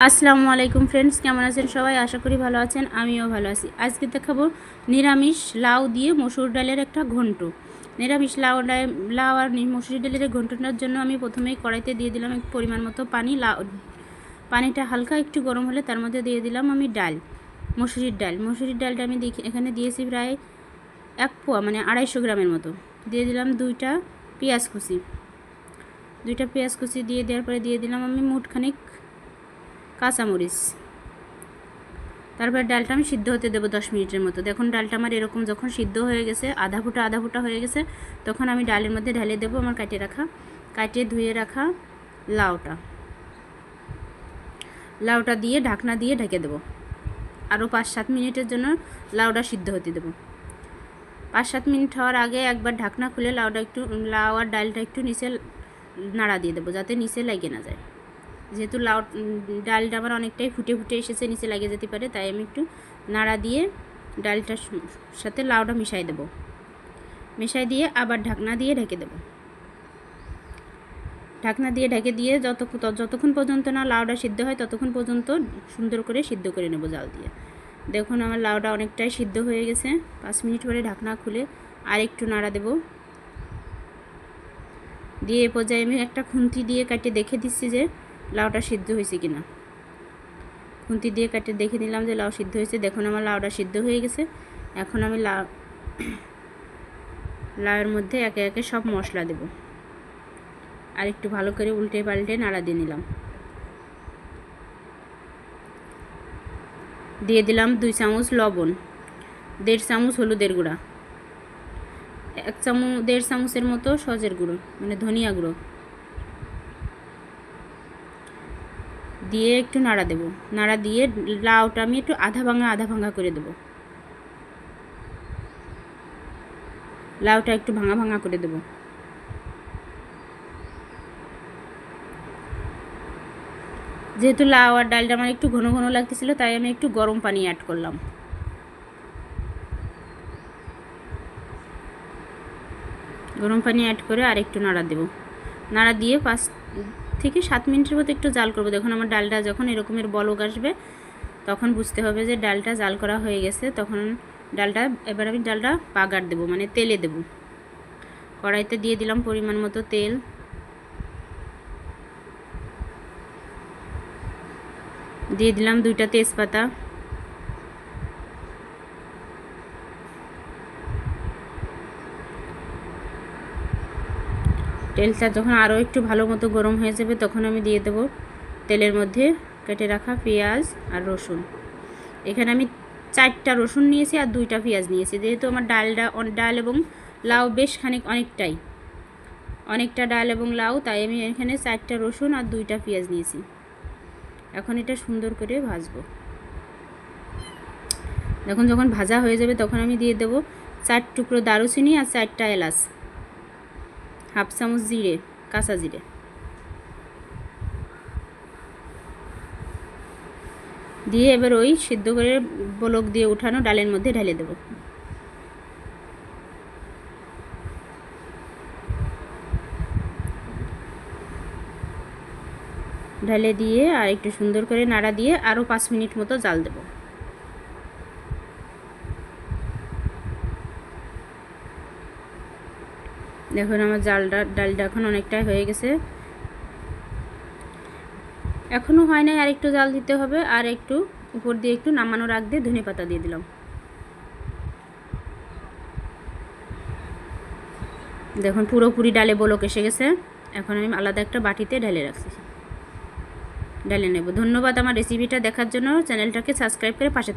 আসসালামু আলাইকুম ফ্রেন্ডস, কেমন আছেন সবাই? আশা করি ভালো আছেন, আমিও ভালো আছি। আজকে দেখাবো নিরামিষ লাউ দিয়ে মসুর ডালের একটা ঘন্ট। নিরামিষ লাউ আর মসুর ডালের ঘন্টটার জন্য আমি প্রথমেই কড়াইতে দিয়ে দিলাম এক পরিমাণ মতো পানি। পানিটা হালকা একটু গরম হলে তার মধ্যে দিয়ে দিলাম আমি মসুরির ডালটা আমি এখানে দিয়েছি প্রায় 1 পোয়া, মানে 250 গ্রামের মতো। দিয়ে দিলাম দুইটা পেঁয়াজ কুচি দিয়ে দেওয়ার পরে দিয়ে দিলাম আমি মুঠখানিক কাঁচামরিচ। তারপর ডালটা আমি সিদ্ধ হতে দেবো 10 মিনিটের মতো। দেখুন ডালটা আমার এরকম যখন সিদ্ধ হয়ে গেছে, আধা ফুটা হয়ে গেছে, তখন আমি ডালের মধ্যে ঢেলে দেবো আমার কাটিয়ে ধুয়ে রাখা লাউটা দিয়ে ঢাকনা দিয়ে ঢেকে দেবো। আরও 5-7 মিনিটের জন্য লাউটা সিদ্ধ হতে দেবো। 5-7 মিনিট হওয়ার আগে একবার ঢাকনা খুলে লাউ আর ডালটা একটু নিচে নাড়া দিয়ে দেবো, যাতে নিচে লেগে না যায়। যেহেতু ডালটা আমার অনেকটাই ফুটে এসেছে, নিচে লাগিয়ে যেতে পারে, তাই আমি একটু নাড়া দিয়ে ডালটার সাথে লাউটা মিশাই দিয়ে আবার ঢাকনা দিয়ে ঢেকে দেবো। ঢাকনা দিয়ে ঢেকে দিয়ে যতক্ষণ পর্যন্ত না লাউটা সিদ্ধ হয় ততক্ষণ পর্যন্ত সুন্দর করে সিদ্ধ করে নেব জাল দিয়ে। দেখুন আমার লাউটা অনেকটাই সিদ্ধ হয়ে গেছে। 5 মিনিট পরে ঢাকনা খুলে আর একটু নাড়া দেব। দিয়ে এ পর্যায়ে আমি একটা খুন্তি দিয়ে কাটে দেখে দিচ্ছি যে লাউটা সিদ্ধ হয়েছে কিনা। খুন্তি দিয়ে কাটে দেখে নিলাম যে লাউ সিদ্ধ হয়েছে। দেখুন আমার লাউটা সিদ্ধ হয়ে গেছে। এখন আমি লাউয়ের মধ্যে একে একে সব মশলা দেব। আর একটু ভালো করে উল্টে পাল্টে নাড়া দিয়ে নিলাম। দিয়ে দিলাম 2 চামচ লবণ, 1.5 চামচ হলুদের গুঁড়া, 1.5 চামচের মতো সজের গুঁড়ো মানে ধনিয়া গুঁড়ো দিয়ে একটু নাড়া দেব। নাড়া দিয়ে লাউটা আমি একটু আধা ভাঙা করে দেব। লাউটা একটু ভাঙা করে দেব। যেহেতু লাউ আর ডালটা আমার একটু ঘন লাগতেছিল, তাই আমি একটু গরম পানি অ্যাড করলাম। গরম পানি অ্যাড করে আর একটু নাড়া দেব। নাড়া দিয়ে 5 থেকে 7 মিনিটের মতো একটু জাল করব। দেখুন আমার ডালটা যখন এরকমের বলক আসবে তখন বুঝতে হবে যে ডালটা জাল করা হয়ে গেছে। তখন এবার আমি ডালটা বাগার দেব, মানে তেলে দেব। কড়াইতে দিয়ে দিলাম পরিমাণ মতো তেল। দিয়ে দিলাম 2টা তেজপাতা। তেলটা যখন আরও একটু ভালো মতো গরম হয়ে যাবে তখন আমি দিয়ে দেব তেলের মধ্যে কেটে রাখা পেঁয়াজ আর রসুন। এখানে আমি 4টা রসুন নিয়েছি আর 2টা পেঁয়াজ নিয়েছি। যেহেতু আমার ডাল এবং লাউ বেশ অনেকটা ডাল এবং লাউ, তাই আমি এখানে 4টা রসুন আর 2টা পেঁয়াজ নিয়েছি। এখন এটা সুন্দর করে ভাজবো। দেখুন যখন ভাজা হয়ে যাবে তখন আমি দিয়ে দেব 4 টুকরো দারুচিনি আর 4টা এলাচ, 1/2 চামচ কাঁচা জিরে দিয়ে এবার ওই সিদ্ধ করে বলক দিয়ে উঠানো ডালের মধ্যে ঢেলে দেব। ঢেলে দিয়ে আর একটু সুন্দর করে নাড়া দিয়ে আরও 5 মিনিট মতো জাল দেব। দেখুন আমার ডালটা এখন অনেকটাই হয়ে গেছে। এখনও হয় নাই, আর একটু জাল দিতে হবে। আর একটু উপর দিয়ে একটু নামানোর আগ দিয়ে ধনেপাতা দিয়ে দিলাম। দেখুন পুরোপুরি ডালে বলক এসে গেছে। এখন আমি আলাদা একটা বাটিতে ঢেলে নেব। ধন্যবাদ আমার রেসিপিটা দেখার জন্য। চ্যানেলটাকে সাবস্ক্রাইব করে পাশে